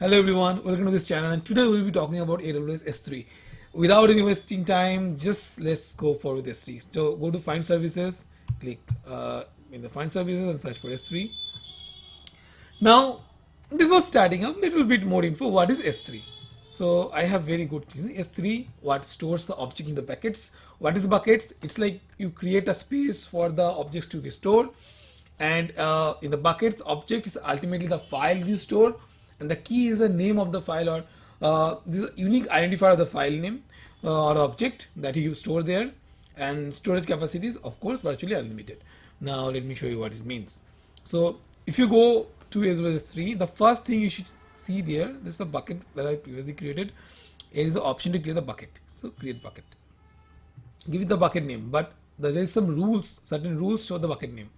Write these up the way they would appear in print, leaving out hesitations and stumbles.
Hello everyone, welcome to this channel, and today we'll be talking about AWS S3. Without any wasting time, just let's go for with S3. So go to Find Services, click in the Find Services and search for S3. Now, before starting up, little bit more info. What is S3? So I have very good things. S3, what stores the object in the buckets. What is buckets? It's like you create a space for the objects to be stored, and in the buckets, object is ultimately the file you store, and the key is the name of the file, or this unique identifier of the file name or object that you store there. And storage capacity is of course virtually unlimited. Now let me show you what it means. So if you go to AWS 3, the first thing you should see there, this is the bucket that I previously created. Here is the option to create the bucket. So create bucket, give it the bucket name, but there is some rules, certain rules for the bucket name.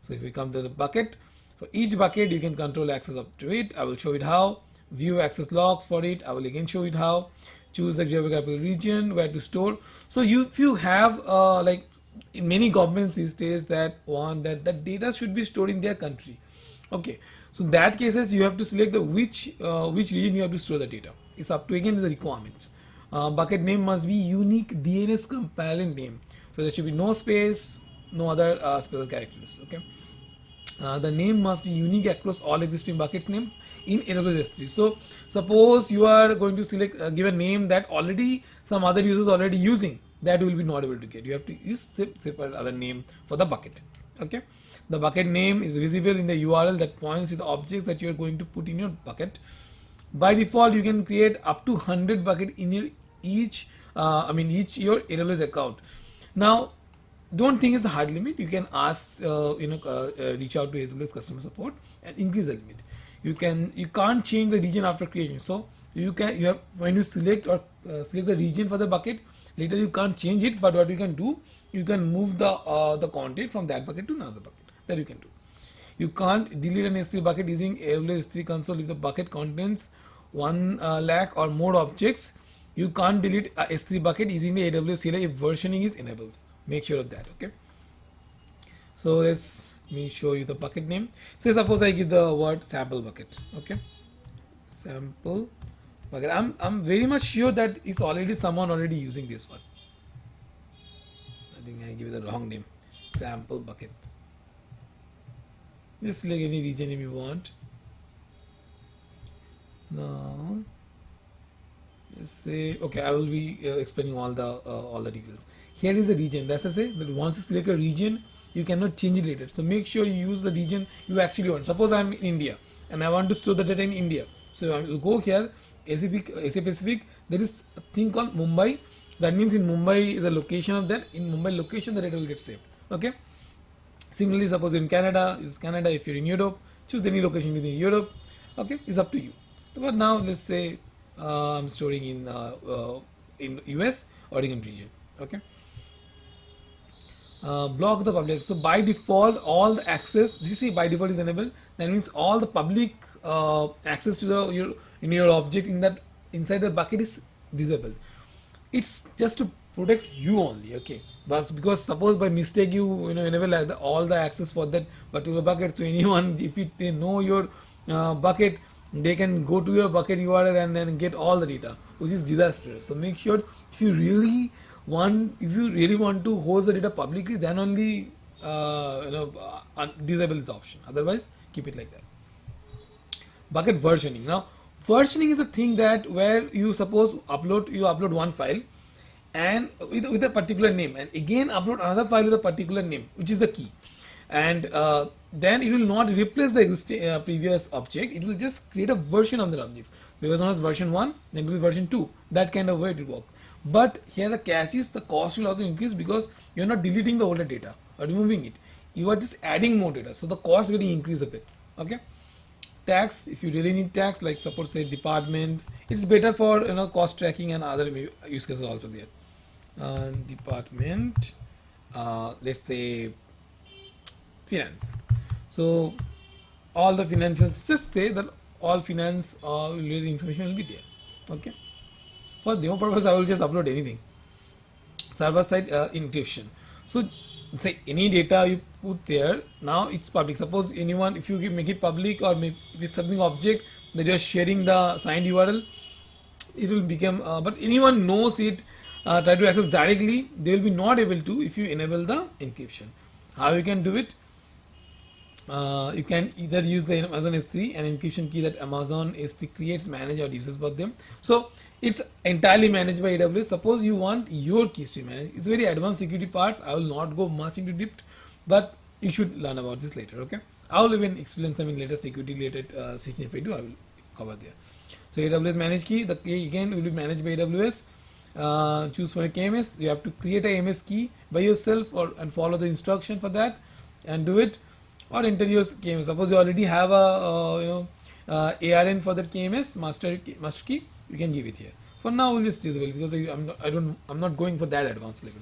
So if we come to the bucket, for each bucket you can control access up to it. I will show it how. View access logs for it, I will again show it how. Choose the geographical region where to store. So if you have like in many governments these days that want that data should be stored in their country. Okay, so in that cases you have to select the which region you have to store the data. It's up to again the requirements. Bucket name must be unique DNS compliant name, so there should be no space, no other special characters. Okay, the name must be unique across all existing buckets name in AWS S3. So suppose you are going to select give a name that already some other users already using, that will be not able to get. You have to use separate other name for the bucket. Okay, the bucket name is visible in the URL that points to the objects that you are going to put in your bucket. By default, you can create up to 100 bucket in your each your AWS account. Now don't think it's a hard limit. You can ask reach out to AWS customer support and increase the limit. You can't change the region after creation. So you have when you select or select the region for the bucket, later you can't change it, but what you can do, you can move the content from that bucket to another bucket. That you can do. You can't delete an S3 bucket using AWS S3 console if the bucket contains 1 lakh or more objects. You can't delete a S3 bucket using the AWS CLI if versioning is enabled. Make sure of that. Okay, so let me show you the bucket name. Say suppose I give the word sample bucket. Okay, sample bucket. I'm very much sure that it's already someone already using this one. I think I give it the wrong name. Sample bucket. Just select any region if you want. Now let's say, okay, I will be explaining all the details. Here is a region. That's to say that once you select a region, you cannot change it later. So make sure you use the region you actually want. Suppose I'm in India and I want to store the data in India. So I will go here, Asia Pacific. There is a thing called Mumbai. That means in Mumbai is a location of that. In Mumbai location, the data will get saved. Okay. Similarly, suppose in Canada, use Canada. If you're in Europe, choose any location within Europe. Okay, it's up to you. But now let's say I'm storing in US Oregon region. Okay. Block the public. So by default, all the access, you see by default is enabled. That means all the public access to your object in that inside the bucket is disabled. It's just to protect you only. Okay, but because suppose by mistake you enable all the access for that particular bucket to anyone, if they know your bucket, they can go to your bucket URL and then get all the data, which is disastrous. So make sure if you really want to host the data publicly, then only disable the option. Otherwise, keep it like that. Bucket versioning. Now versioning is the thing that where you suppose upload one file and with a particular name, and again upload another file with a particular name, which is the key. And then it will not replace the existing previous object. It will just create a version of the objects. Because one is version 1, then it will be version 2. That kind of way it will work. But here the catch is the cost will also increase because you're not deleting the older data or removing it. You are just adding more data. So the cost getting increased a bit. Okay. Tags, if you really need tags, like suppose say department, it's better for cost tracking and other use cases also there. Department, let's say finance. So all the financials, just say that all finance related information will be there. Okay, for demo purpose I will just upload anything. Server side encryption. So say any data you put there, now it's public. Suppose anyone, if you make it public or if it's something object, that you are sharing the signed URL, it will become but anyone knows it, try to access directly, they will be not able to if you enable the encryption. How you can do it? You can either use the Amazon S3 and encryption key that Amazon S3 creates, manage, or uses for them. So it's entirely managed by AWS. Suppose you want your keys to manage. It's very advanced security parts. I will not go much into depth, but you should learn about this later. Okay, I will even explain some in later security related section. If I do, I will cover there. So AWS manage key. The key again will be managed by AWS. Choose for a KMS. You have to create a MS key by yourself and follow the instruction for that and do it, or enter your KMS. Suppose you already have a ARN for that KMS master key, you can give it here. For now, we'll just disable because I'm not going for that advanced level.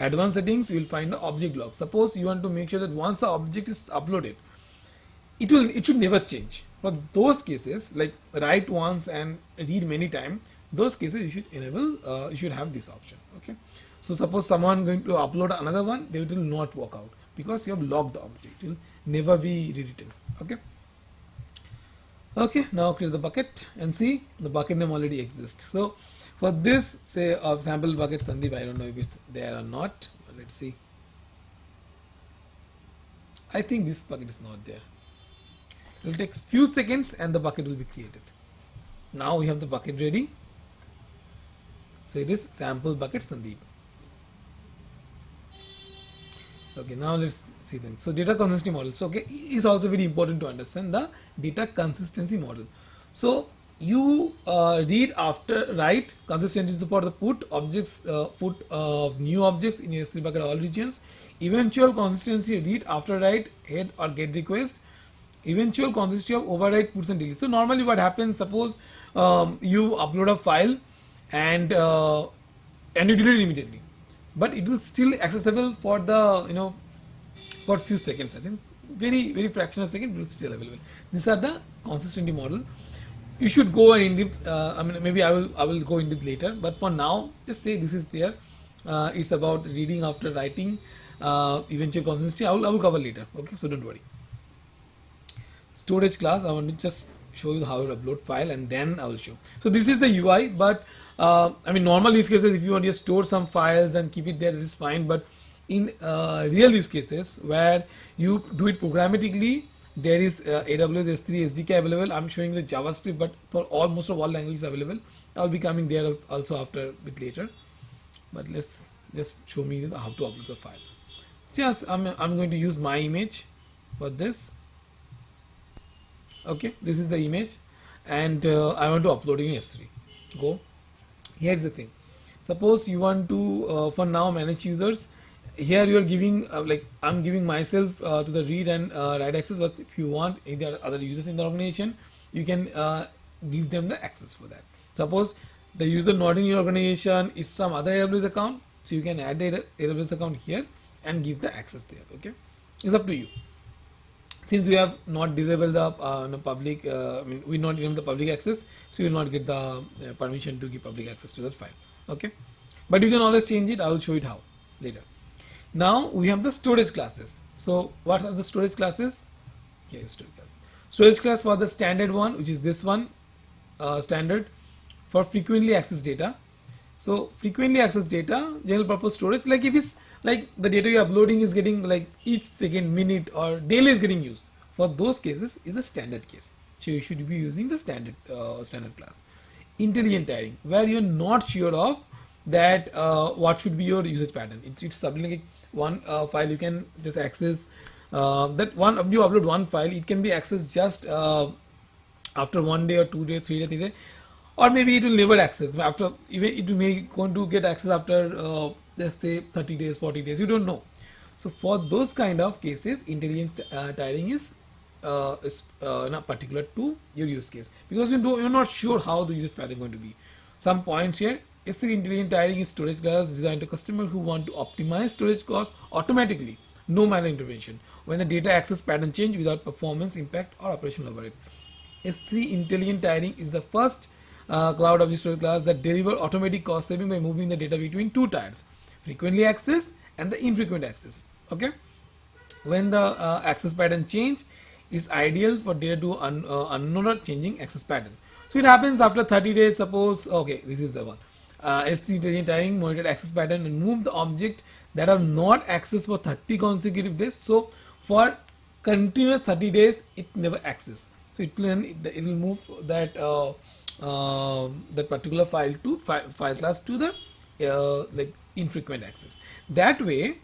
Advanced settings, you will find the object log. Suppose you want to make sure that once the object is uploaded, it should never change. For those cases, like write once and read many times, those cases you should enable. You should have this option. Okay. So suppose someone going to upload another one, they will not work out because you have logged the object. It will never be rewritten. Okay. Okay. Now create the bucket and see the bucket name already exists. So for this, say sample bucket Sandeep, I don't know if it's there or not. Let's see. I think this bucket is not there. It will take few seconds and the bucket will be created. Now we have the bucket ready. So it is sample bucket Sandeep. Okay, now let's see them. So data consistency model. So okay, is also very important to understand the data consistency model. So you read after write, consistency is for the put objects, put of new objects in your S3 bucket all regions. Eventual consistency read after write, head or get request. Eventual consistency of overwrite, puts and deletes. So normally what happens, suppose you upload a file and you delete it immediately, but it will still accessible for the for a few seconds. I think very fraction of second it will still available. These are the consistency model. You should go in depth. I mean, maybe I will go in depth later, but for now just say this is there. It's about reading after writing, eventual consistency. I will cover later. Okay, so don't worry. Storage class, I want to just show you how to upload file and then I will show. So this is the UI, but I mean normal use cases, if you want to just store some files and keep it there, it is fine. But in real use cases where you do it programmatically, there is AWS S3 SDK available. I'm showing the JavaScript, but for most of all languages available. I'll be coming there also after a bit later. But let's just show me how to upload the file. So yes, I'm going to use my image for this. Okay, this is the image and I want to upload in S3. Go. Here's the thing. Suppose you want to for now manage users. Here you are giving like I'm giving myself to the read and write access, but if you want either other users in the organization, you can give them the access for that. Suppose the user not in your organization is some other AWS account, so you can add the AWS account here and give the access there. Okay, it's up to you. Since we have not disabled the public, I mean we not give the public access, so you will not get the permission to give public access to that file. Okay, but you can always change it. I will show it how later. Now we have the storage classes. So what are the storage classes? Here storage class. Storage class for the standard one, which is this one, standard for frequently accessed data. So frequently accessed data, general purpose storage, like if it's like the data you're uploading is getting like each second, minute or daily is getting used. For those cases is a standard case. So you should be using the standard standard class. Intelligent tiering, where you're not sure of that what should be your usage pattern. It's something like one file you can just access that one of you upload one file, it can be accessed just after 1 day or 2 days, 3 days, 3 days, or maybe it will never access after, even it may going to get access after let's say 30 days, 40 days, you don't know. So for those kind of cases, intelligence tiering is not particular to your use case, because you're not sure how the usage pattern is going to be. Some points here. S3 intelligent tiering is storage class designed to customers who want to optimize storage costs automatically, no manual intervention, when the data access pattern change without performance impact or operational overhead. S3 intelligent tiering is the first cloud object storage class that deliver automatic cost saving by moving the data between two tiers, frequently access and the infrequent access. Okay, when the access pattern change, is ideal for data to unknown or changing access pattern. So it happens after 30 days. Suppose, okay, this is the one. S3 intelligent tidying monitor access pattern and move the object that are not accessed for 30 consecutive days. So for continuous 30 days, it never access. So it will move that that particular file class to the like infrequent access. That way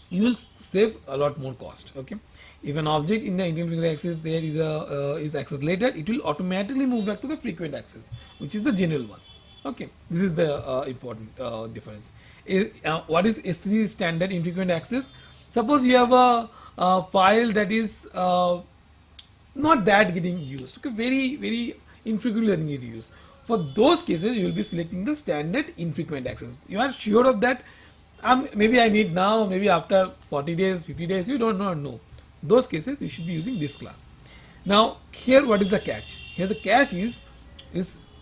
you will save a lot more cost. Okay, if an object in the infrequent access there is accessed later, it will automatically move back to the frequent access, which is the general one. Okay, this is the important difference. What is S3 standard infrequent access? Suppose you have a file that is not that getting used, okay, very infrequently getting used. For those cases, you will be selecting the standard infrequent access. You are sure of that. Maybe I need now, maybe after 40 days, 50 days, you don't know. No, those cases you should be using this class. Now here, what is the catch? Here the catch is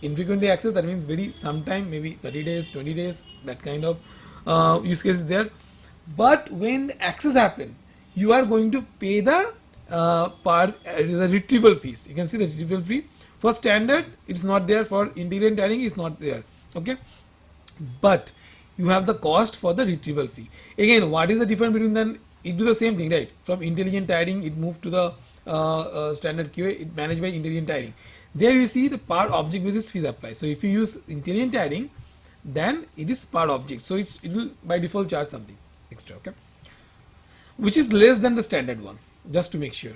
infrequently access. That means very sometime, maybe 30 days, 20 days, that kind of use case is there. But when the access happen, you are going to pay the the retrieval fees. You can see the retrieval fee. For standard, it's not there. For intelligent tidying, it's not there. Okay, but you have the cost for the retrieval fee. Again, what is the difference between them? It do the same thing, right? From intelligent tidying, it moved to the standard QA. It managed by intelligent tidying. There you see the part object basis fees apply. So if you use intelligent tidying, then it is part object. So it will by default charge something extra. Okay, which is less than the standard one, just to make sure.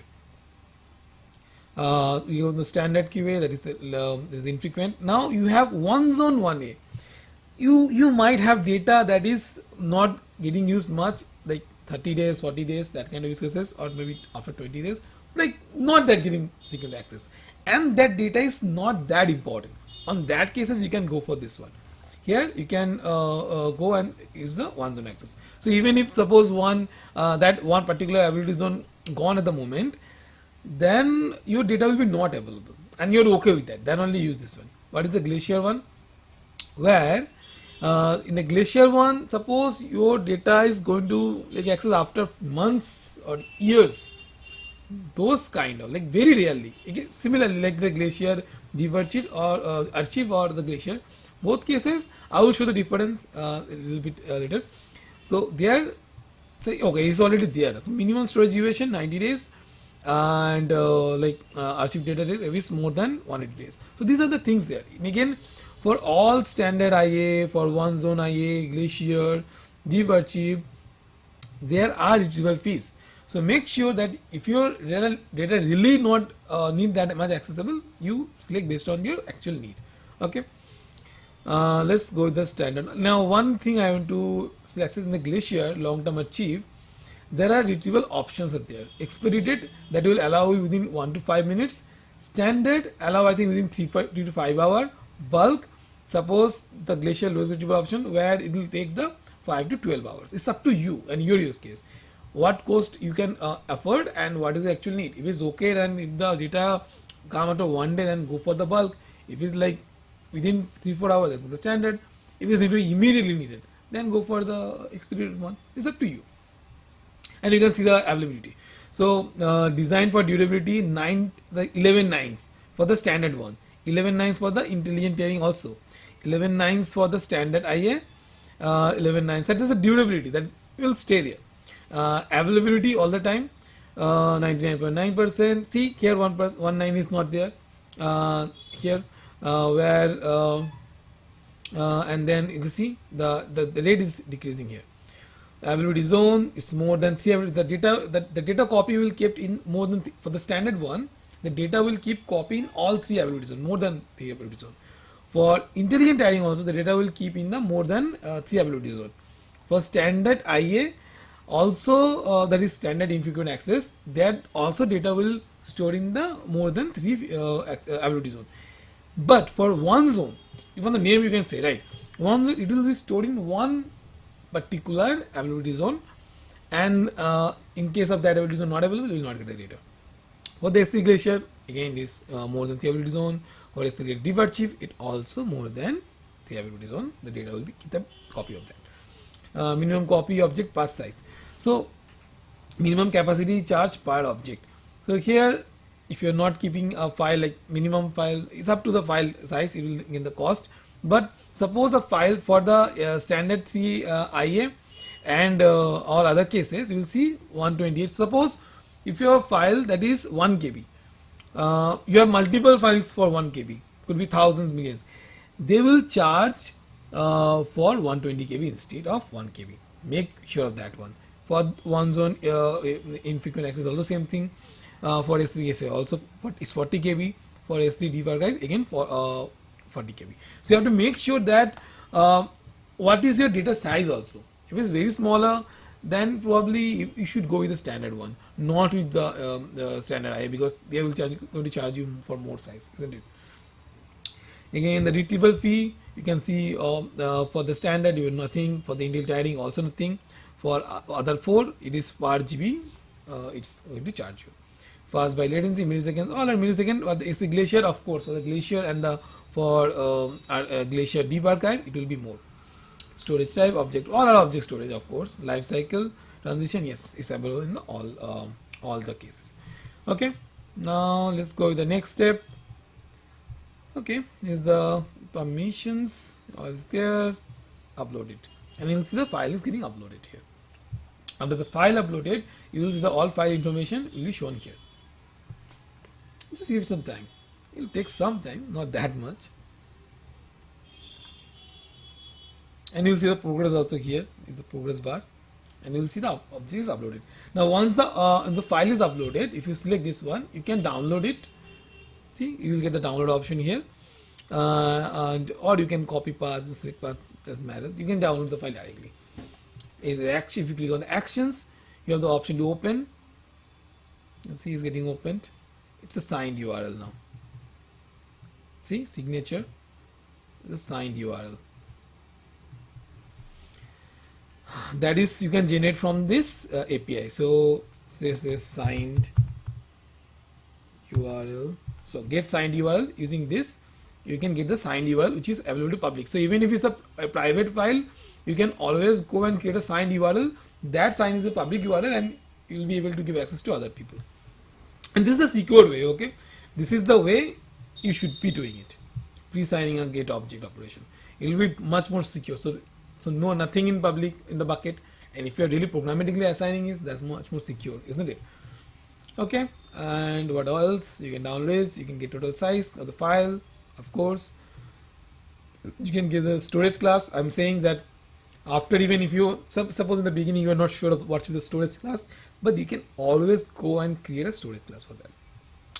You have the standard QA, that is infrequent. Now you have one zone 1A. You might have data that is not getting used much, like 30 days, 40 days, that kind of use cases, or maybe after 20 days, like not that getting frequent access, and that data is not that important. On that cases, you can go for this one. Here you can go and use the one zone access. So even if suppose that one particular ability zone gone at the moment, then your data will be not available, and you're okay with that. Then only use this one. What is the Glacier one? Where in the Glacier one, suppose your data is going to like access after months or years, those kind of, like very rarely. Okay, similarly, like the Glacier Divergent or Archive or the Glacier, both cases I will show the difference a little bit later. So there, say okay, it's already there. Minimum storage duration 90 days, and archive data is more than 180 days. So these are the things there. And again, for all standard IA, for one zone IA, Glacier, Divergent, there are retrieval fees. So make sure that if your data really not need that much accessible, you select based on your actual need. Okay, let's go with the standard. Now one thing I want to select is in the Glacier long-term archive, there are retrieval options are there. Expedited, that will allow you within 1 to 5 minutes. Standard allow I think within 3 to 5 hours. Bulk, suppose the Glacier lowest retrieval option, where it will take the 5 to 12 hours. It's up to you and your use case. What cost you can afford and what is the actual need. If it's okay, then if the data come after 1 day, then go for the bulk. If it's like within 3-4 hours, then go the standard. If it's immediately needed, then go for the expedited one. It's up to you. And you can see the availability. So designed for durability, 11 nines for the standard one, 11 nines for the intelligent tidying also, 11 nines for the standard IA, 11 nines. That is the durability that will stay there. Availability all the time, 99.9%. See here, 1.19 is not there here, where and then you can see the rate is decreasing here. Availability zone is more than 3. The data copy will keep in more than for the standard one. The data will keep copying all 3 availability zone, more than 3 availability zone. For intelligent tidying also, the data will keep in the more than 3 availability zone. For standard IA also, that is standard infrequent access, that also data will store in the more than 3 availability zone. But for one zone, even the name you can say, right, one zone, it will be stored in one particular availability zone, and in case of that availability zone not available, you will not get the data. For the S3 Glacier, again is more than 3 availability zone. For S3 Divergent, it also more than 3 availability zone. The data will be keep a copy of that. Minimum copy object pass size. So minimum capacity charge per object. So here, if you're not keeping a file, like minimum file, it's up to the file size, it will in the cost. But suppose a file for the standard 3 IA and or other cases, you will see 128. Suppose if you have a file that is 1 KB, you have multiple files for 1 KB, could be thousands, millions. They will charge for 120 KB instead of 1 KB. Make sure of that one. For one zone infrequent access, also same thing. For S3 SA also it's 40 KB. For S3 deep archive again for 40 KB. So you have to make sure that what is your data size also. If it's very smaller, then probably you should go with the standard one, not with the standard IA, because they will going to charge you for more size, isn't it? Again, the retrieval fee, you can see for the standard you have nothing, for the Intel tidying also nothing, for other 4 it is per GB, it's going to charge you. Fast by latency, milliseconds, all are millisecond, but it's the Glacier, of course, for the Glacier and the for Glacier deep archive it will be more. Storage type, object, all are object storage, of course. Life cycle, transition, yes, is available in the all the cases. Okay, now let's go with the next step. Okay, is the permissions, all is there, upload it, and you'll see the file is getting uploaded here. Under the file uploaded, you will see the all file information will be shown here. Just give some time. It will take some time, not that much. And you'll see the progress also here is the progress bar, and you'll see the object is uploaded. Now once the file is uploaded, if you select this one, you can download it. See, you will get the download option here, or you can copy path, select path, doesn't matter. You can download the file directly. In the action, if you click on the actions, you have the option to open. You see, it's getting opened. It's a signed URL now. See, signature, the signed URL. That is, you can generate from this API. So this is signed URL. So get signed URL, using this you can get the signed URL which is available to public. So even if it's a private file, you can always go and create a signed URL. That sign is a public URL and you will be able to give access to other people. And this is a secure way. Okay, this is the way you should be doing it. Pre-signing a get object operation, it will be much more secure. So no, nothing in public in the bucket, and if you are really programmatically assigning it, that's much more secure, isn't it? Okay, and what else? You can download this, you can get total size of the file, of course. You can give the storage class. I'm saying that after, even if you suppose in the beginning you are not sure of what's the storage class, but you can always go and create a storage class for that.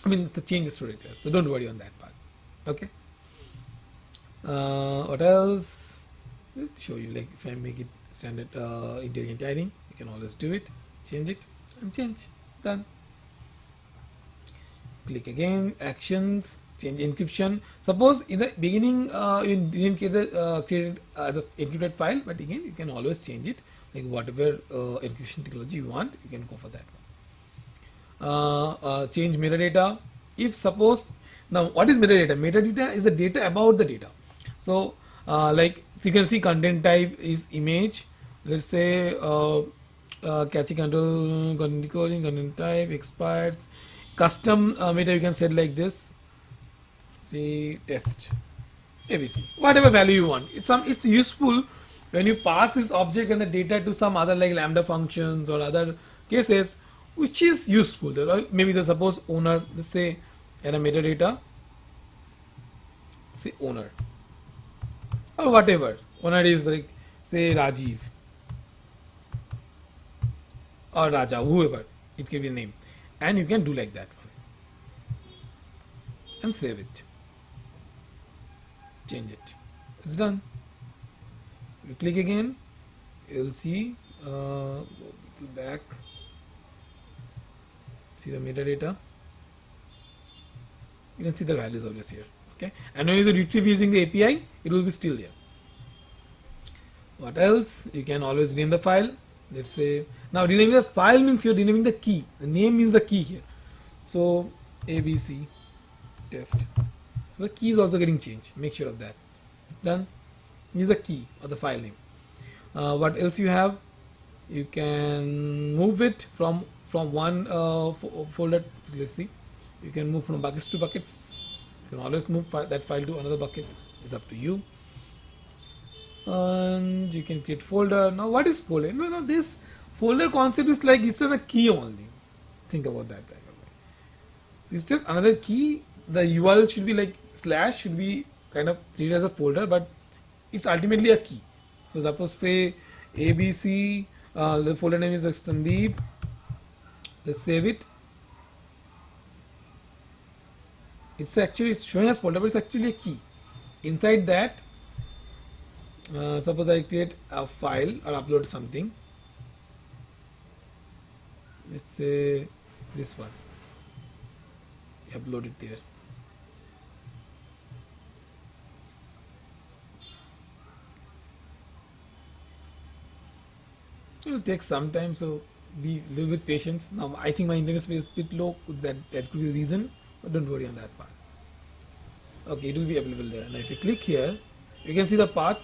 I mean, to change the storage class, so don't worry on that part. Okay, what else? I'll show you, like if I make it standard intelligent tidying, you can always do it, change it, and change, done. Click again, actions, change encryption. Suppose in the beginning you didn't create the encrypted file, but again you can always change it, like whatever encryption technology you want, you can go for that one. Change metadata. If suppose, now what is metadata? Metadata is the data about the data. So like, so you can see content type is image. Let's say cache control, content decoding, content type, expires. Custom meta you can set like this. See, test ABC, whatever value you want. It's useful when you pass this object and the data to some other, like lambda functions or other cases, which is useful. Maybe the suppose owner, let's say, and a metadata, say owner, or whatever. Owner is like, say, Rajiv or Raja, whoever, it can be a name, and you can do like that one and save it, change it, it's done. You click again, you'll see, go back, see the metadata, you can see the values always here. Okay, and when you retrieve using the API, it will be still there. What else? You can always rename the file. Let's say, now renaming the file means you're renaming the key. The name is the key here. So ABC test. So the key is also getting changed. Make sure of that. Done. Use the key or the file name. What else you have? You can move it from from one folder. Let's see, you can move from buckets to buckets. You can always move that file to another bucket. It's up to you. And you can create folder. Now what is folder? No, this folder concept is like it's a key only. Think about that kind of way. It's just another key. The URL should be like slash should be kind of treated as a folder, but it's ultimately a key. So suppose say ABC, the folder name is Sandeep. Let's save it. It's showing as folder, but it's actually a key. Inside that, suppose I create a file or upload something. Let's say this one. Upload it there. It will take some time, so be a little bit patient. Now I think my internet speed is a bit low. That could be the reason, but don't worry on that part. Okay, it will be available there. Now if you click here, you can see the path.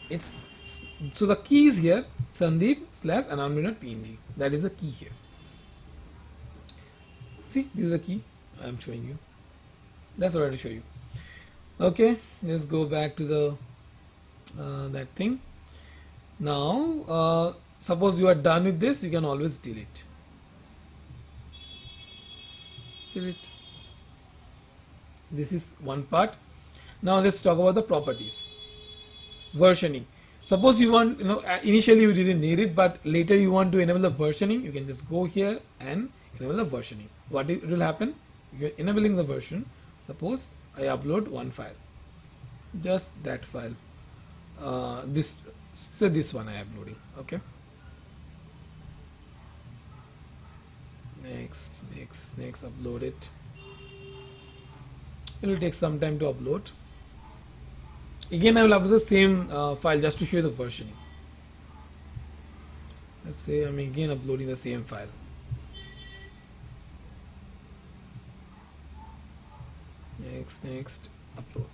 It's so the key is here, Sandeep/anonymous.png. That is the key here. See, this is the key I am showing you. That's what I want to show you. Okay, let's go back to the that thing. Now, suppose you are done with this, you can always delete. Delete. This is one part. Now let's talk about the properties. Versioning. Suppose you want, initially you didn't need it, but later you want to enable the versioning. You can just go here and enable the versioning. What it will happen? You're enabling the version. Suppose I upload one file, just that file. This one I am uploading. Okay. Next, upload it. It will take some time to upload. Again, I will upload the same file just to show you the versioning. Let's say I'm again uploading the same file. Next, upload.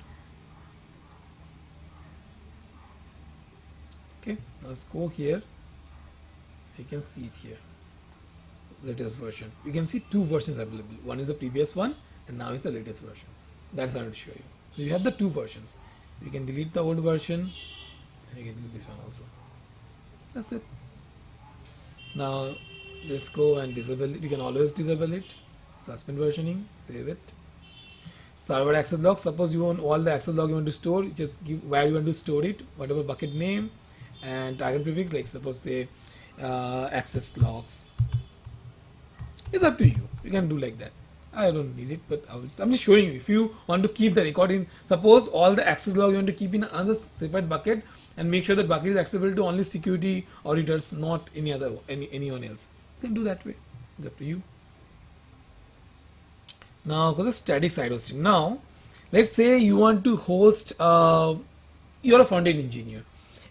Okay, now let's go here. You can see it here. Latest version. You can see two versions available. One is the previous one, and now is the latest version. That's how I want to show you. So you have the two versions. You can delete the old version, and you can delete this one also. That's it. Now let's go and disable it. You can always disable it. Suspend versioning. Save it. Server access log. Suppose you want all the access log you want to store. Just give where you want to store it, whatever bucket name and target prefix. Like suppose say access logs. It's up to you. You can do like that. I don't need it, but I'm just showing you. If you want to keep the record in, suppose all the access log you want to keep in another separate bucket and make sure that bucket is accessible to only security auditors, not anyone else. You can do that way. It's up to you. Now go to the static site hosting. Now let's say you want to host. You're a front-end engineer,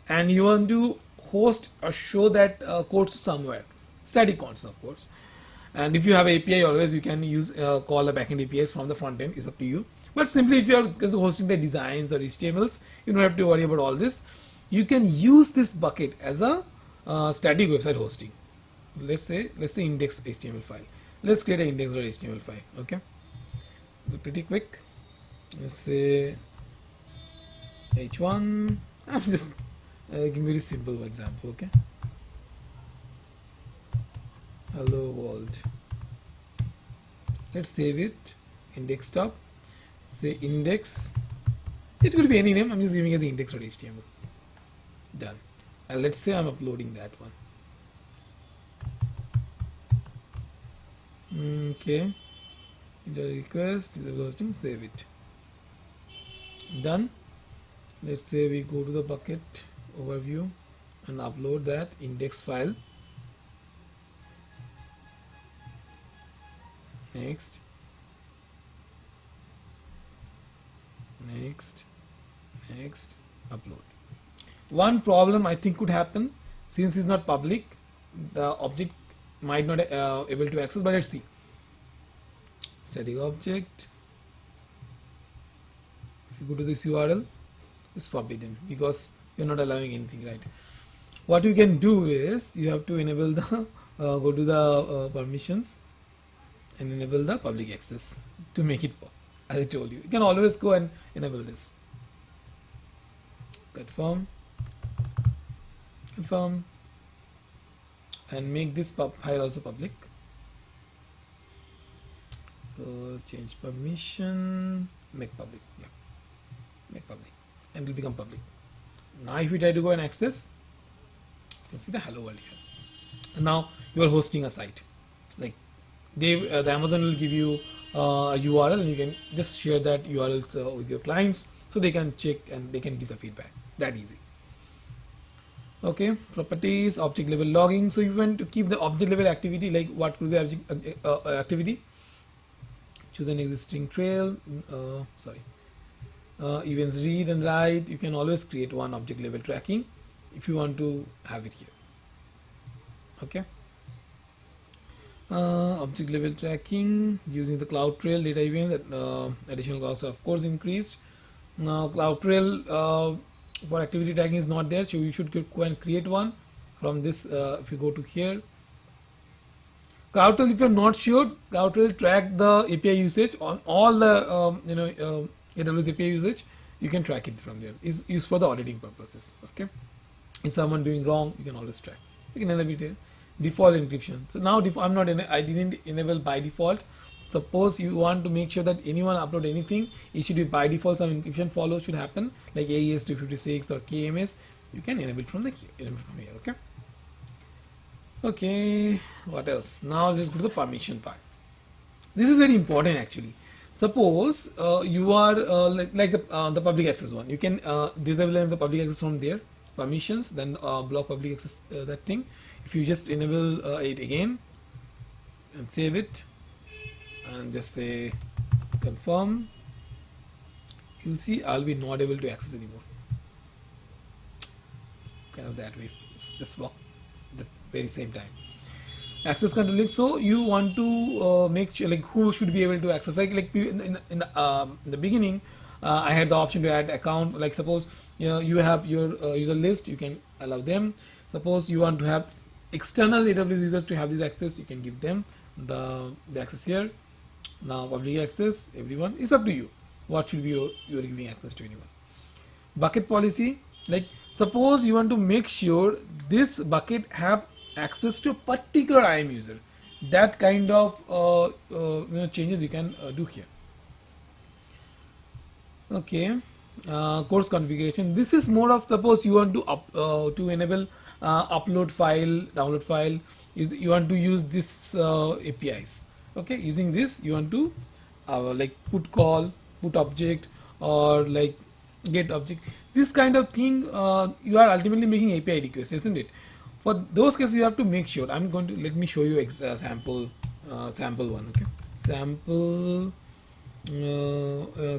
and you want to host or show that code somewhere. Static cons, of course. And if you have API, always you can use call the backend APIs from the front end. It's up to you. But simply if you are hosting the designs or HTMLs, you don't have to worry about all this. You can use this bucket as a static website hosting. Let's say index HTML file. Let's create an index.html file. Okay, pretty quick. Let's say h1. I'm just give me a simple example. Okay. Hello world. Let's save it in desktop. Say index. It could be any name. I'm just giving it the index.html. Done. And let's say I'm uploading that one. Okay. The request is hosting. Save it. Done. Let's say we go to the bucket overview and upload that index file. Next, upload. One problem I think could happen, since it's not public, the object might not able to access. But let's see. Static object. If you go to this URL, it's forbidden because you're not allowing anything, right? What you can do is you have to enable the go to the permissions and enable the public access to make it work. As I told you, you can always go and enable this. Confirm, confirm, and make this file also public. So change permission, make public, yeah, make public, and it will become public. Now if we try to go and access, you can see the hello world here. And now you are hosting a site, like the Amazon will give you a URL, and you can just share that URL with your clients so they can check and they can give the feedback. That easy. Okay, properties, object level logging. So you want to keep the object level activity, like what could be object activity. Choose an existing trail. Events read and write. You can always create one object level tracking if you want to have it here. Okay. Object level tracking using the CloudTrail data events. Additional costs of course increased. Now CloudTrail for activity tracking is not there, so you should go and create one from this. If you go to here, CloudTrail, if you're not sure, CloudTrail track the API usage on all the AWS API usage. You can track it from there. Is used for the auditing purposes. Okay, if someone doing wrong, you can always track. You can enable it. Default encryption. So now I'm not I didn't enable by default. Suppose you want to make sure that anyone upload anything, it should be by default. Some encryption follow should happen, like AES 256 or KMS. You can enable from the enable from here. Okay. Okay. What else? Now let's go to the permission part. This is very important actually. Suppose you are like the public access one. You can disable the public access from there. Permissions, then block public access that thing. If you just enable it again and save it and just say confirm, you'll see I'll be not able to access anymore. Kind of that way, it's just block at the very same time. Access controlling. So you want to make sure like who should be able to access. Like in the beginning, I had the option to add account. Like suppose you have your user list, you can allow them. Suppose you want to have external AWS users to have this access, you can give them the access here. Now public access, everyone, is up to you. What should be you're giving access to anyone. Bucket policy, like suppose you want to make sure this bucket have access to a particular IAM user. That kind of changes you can do here. Okay, course configuration. This is more of suppose you want to enable upload file, download file. You want to use this APIs. Okay, using this you want to like put call, put object, or like get object. This kind of thing you are ultimately making API requests, isn't it? For those cases you have to make sure. I'm going to let me show you sample one. Okay, sample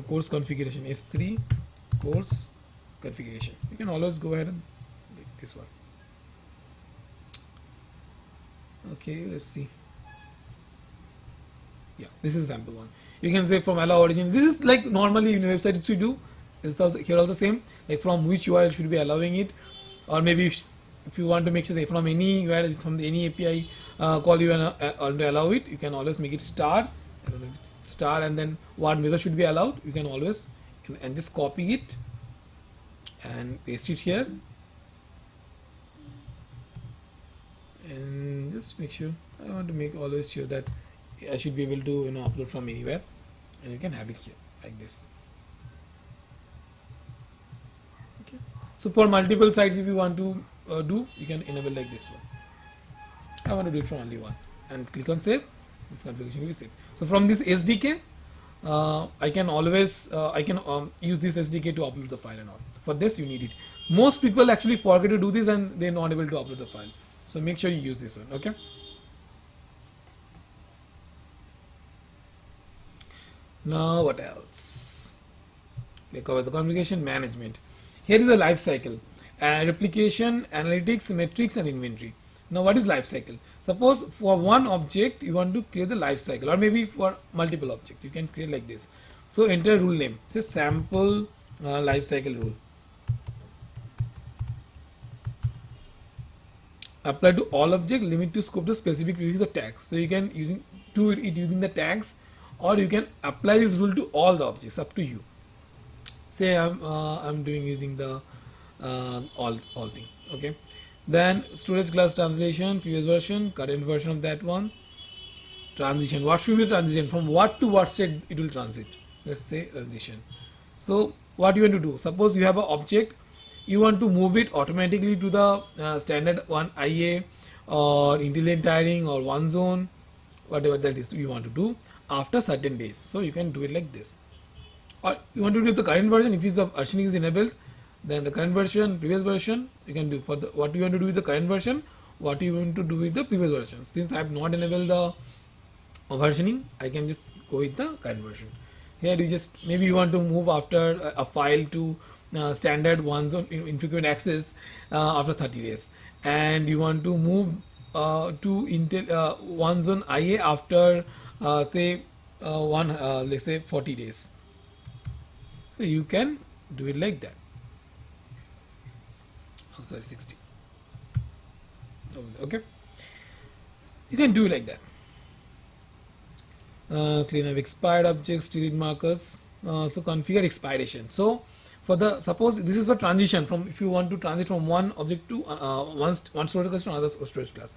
course configuration S3 course configuration. You can always go ahead and like this one. Okay, let's see. Yeah, this is sample one. You can say from allow origin. This is like normally in websites you do. It's also here also same. Like from which URL should be allowing it, or maybe if you want to make sure that from any URL from any API call you want to allow it, you can always make it star. Star and then what method should be allowed. You can always and just copy it and paste it here. And just make sure I want to make always sure that I should be able to upload from anywhere, and you can have it here like this. Okay, so for multiple sites if you want to do, you can enable like this one. I want to do it from only one and click on save. This configuration will be saved. So from this SDK I can always use this SDK to upload the file and all. For this you need it. Most people actually forget to do this and they're not able to upload the file. So make sure you use this one. Okay. Now what else? We cover the configuration management. Here is the life cycle: replication, analytics, metrics, and inventory. Now what is life cycle? Suppose for one object you want to create the life cycle, or maybe for multiple objects you can create like this. So enter rule name. Say sample life cycle rule. apply to all object, limit to scope to specific prefix of tags. So you can do it using the tags, or you can apply this rule to all the objects, up to you. Say I'm doing using the all thing. Okay, then storage class translation, previous version, current version of that one. Transition, what should be the transition, from what to what state it will transit? Let's say transition. So what you want to do, suppose you have an object, you want to move it automatically to the standard one IA or intelligent tiling or one zone, whatever that is you want to do, after certain days. So you can do it like this. Or you want to do the current version, if the versioning is enabled, then the current version, previous version, you can do for the what you want to do with the current version, what you want to do with the previous version. Since I have not enabled the versioning, I can just go with the current version. Here you just, maybe you want to move after a file to standard one zone infrequent access after 30 days, and you want to move to Intel one zone IA after say let's say 40 days. So you can do it like that. Oh, sorry, 60. Okay, you can do it like that. Clean up expired objects, delete markers. So configure expiration. So for the, suppose this is for transition from, if you want to transit from one object to one storage class to another storage class.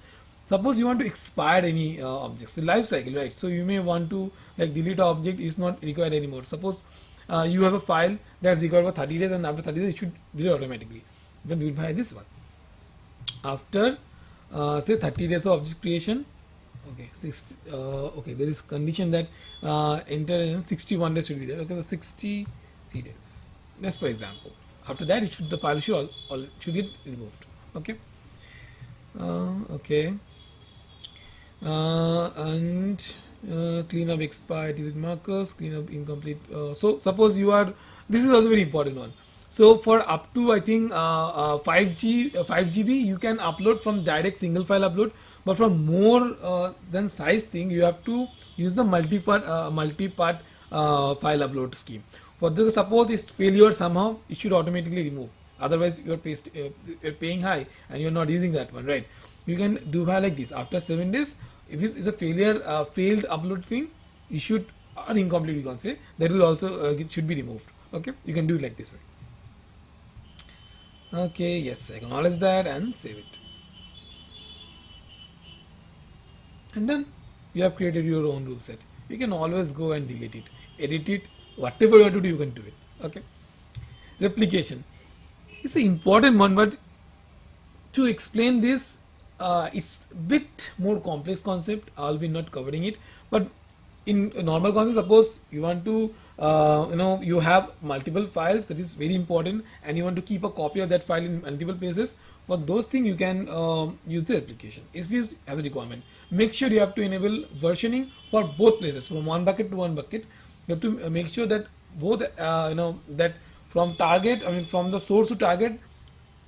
Suppose you want to expire any objects, the life cycle, right? So you may want to like delete an object is not required anymore. Suppose you have a file that's required for 30 days, and after 30 days it should delete automatically. You can do it by this one. After say 30 days of object creation, okay, 60, okay, there is condition that enter 61 days should be there. Okay, so 63 days. That's for example. After that, it should, the file should all should get removed. Okay. Okay. And clean up expired, delete markers, clean up incomplete. So suppose you are, this is also very important one. So for up to, I think 5 GB you can upload from direct single file upload, but from more than size thing you have to use the multi-part file upload scheme. For the, suppose it's failure somehow, it should automatically remove. Otherwise you're paying high and you're not using that one, right? You can do like this. After 7 days, if it's a failure failed upload thing, you should, or incomplete you can say, that will also it should be removed. Okay, you can do it like this way. Okay, yes, I acknowledge that and save it. And then you have created your own rule set. You can always go and delete it, edit it, whatever you want to do, you can do it. Okay. Replication. It's an important one, but to explain this, it's a bit more complex concept. I'll be not covering it, but in a normal concept, suppose you want to you have multiple files, that is very important, and you want to keep a copy of that file in multiple places. For those things you can use the application if you have the requirement. Make sure you have to enable versioning for both places, from one bucket to one bucket. You have to make sure that both that from target, I mean from the source to target,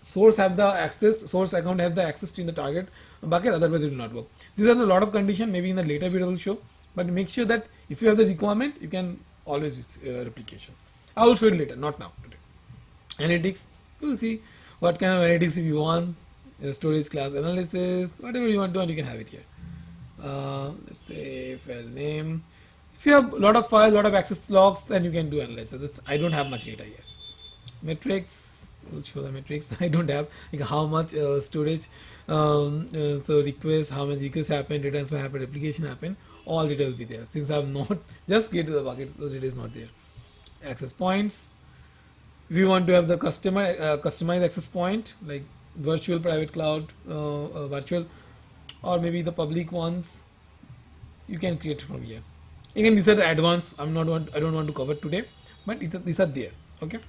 source have the access, source account have the access to the target bucket, otherwise it will not work. These are a lot of condition, maybe in the later video will show, but make sure that if you have the requirement, you can always use replication. I will show it later, not now, today. Analytics, you will see what kind of analytics if you want, storage class analysis, whatever you want to, and you can have it here. Let's say file name. If you have a lot of files, lot of access logs, then you can do analysis. That's, I don't have much data here. Metrics, we'll show the metrics. I don't have like how much storage, so requests, how much requests happen, data transfer happen, replication happen, all data will be there. Since I have not just created the bucket, the data is not there. Access points. If you want to have the customized access point, like virtual private cloud, virtual, or maybe the public ones, you can create from here. Again, these are the advanced. I don't want to cover today, but these are there. Okay.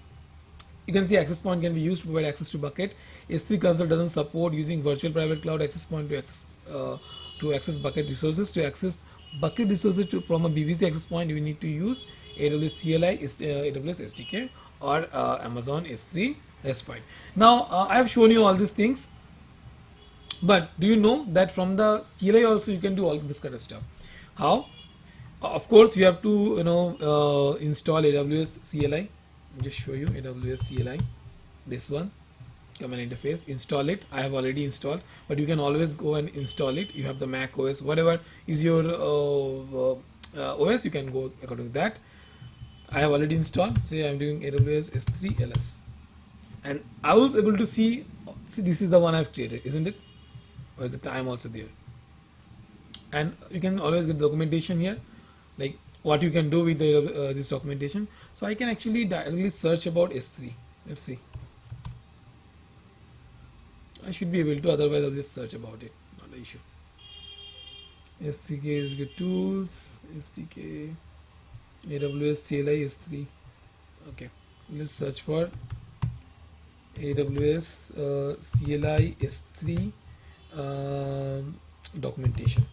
You can see access point can be used to provide access to bucket. S3 console doesn't support using virtual private cloud access point to access bucket resources. To access bucket resources from a BVC access point, you need to use AWS CLI, AWS SDK, or Amazon S3 REST point. Now I have shown you all these things, but do you know that from the CLI also you can do all this kind of stuff? How? Of course, you have to install AWS CLI. I'll just show you AWS CLI, this one. command interface, install it. I have already installed, but you can always go and install it. You have the Mac OS, whatever is your OS, you can go according to that. I have already installed. Say I'm doing AWS S3 LS, and I was able to see this is the one I've created, isn't it? Or is the time also there? And you can always get documentation here, like what you can do with this documentation. So I can actually directly search about S3. Let's see. I should be able to, otherwise I'll just search about it, not an issue. S3K is good tools, SDK, AWS CLI S3. Okay, let's search for AWS CLI S3 documentation.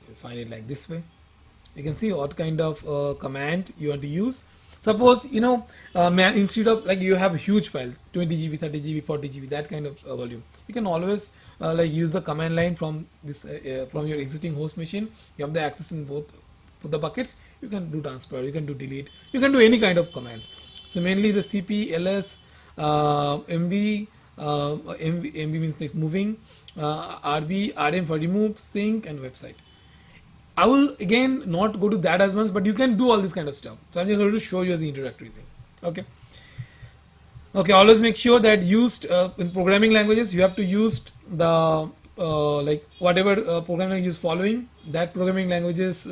You'll find it like this way. You can see what kind of command you want to use. Suppose instead of like you have a huge file, 20 GB, 30 GB, 40 GB, that kind of volume, you can always like use the command line from this from your existing host machine. You have the access in both the buckets. You can do transfer, you can do delete, you can do any kind of commands. So mainly the CP, LS, MB, MB means like moving, RB, RM for remove, sync, and website. I will again not go to that as much, but you can do all this kind of stuff. So I'm just going to show you the introductory thing. Okay. Okay. Always make sure that used in programming languages, you have to use the like whatever programming language is following that programming languages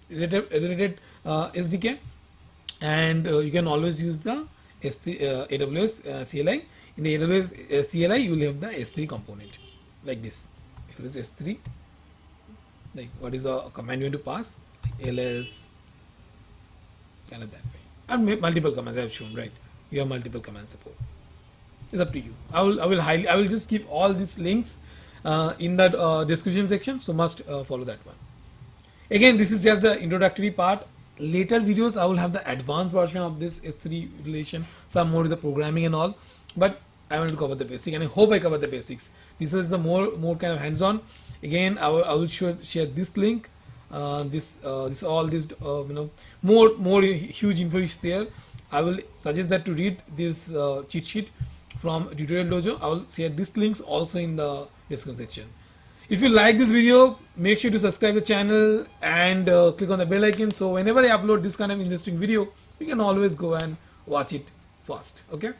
related SDK, and you can always use the S3 AWS CLI. In the AWS CLI, you will have the S3 component like this. It is S3. Like what is a command you want to pass, like ls, kind of that way, and multiple commands I have shown, right? You have multiple command support. It's up to you. I will just give all these links in that description section, so must follow that one. Again, this is just the introductory part. Later videos I will have the advanced version of this S3 relation, some more with the programming and all, but I want to cover the basic, and I hope I cover the basics. This is the more kind of hands-on. Again, I will share this link, more huge info is there. I will suggest that to read this cheat sheet from Tutorial Dojo. I will share these links also in the description section. If you like this video, make sure to subscribe the channel and click on the bell icon, so whenever I upload this kind of interesting video, you can always go and watch it fast. Okay.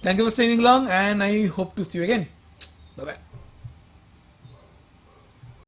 Thank you for staying along, and I hope to see you again. Bye bye.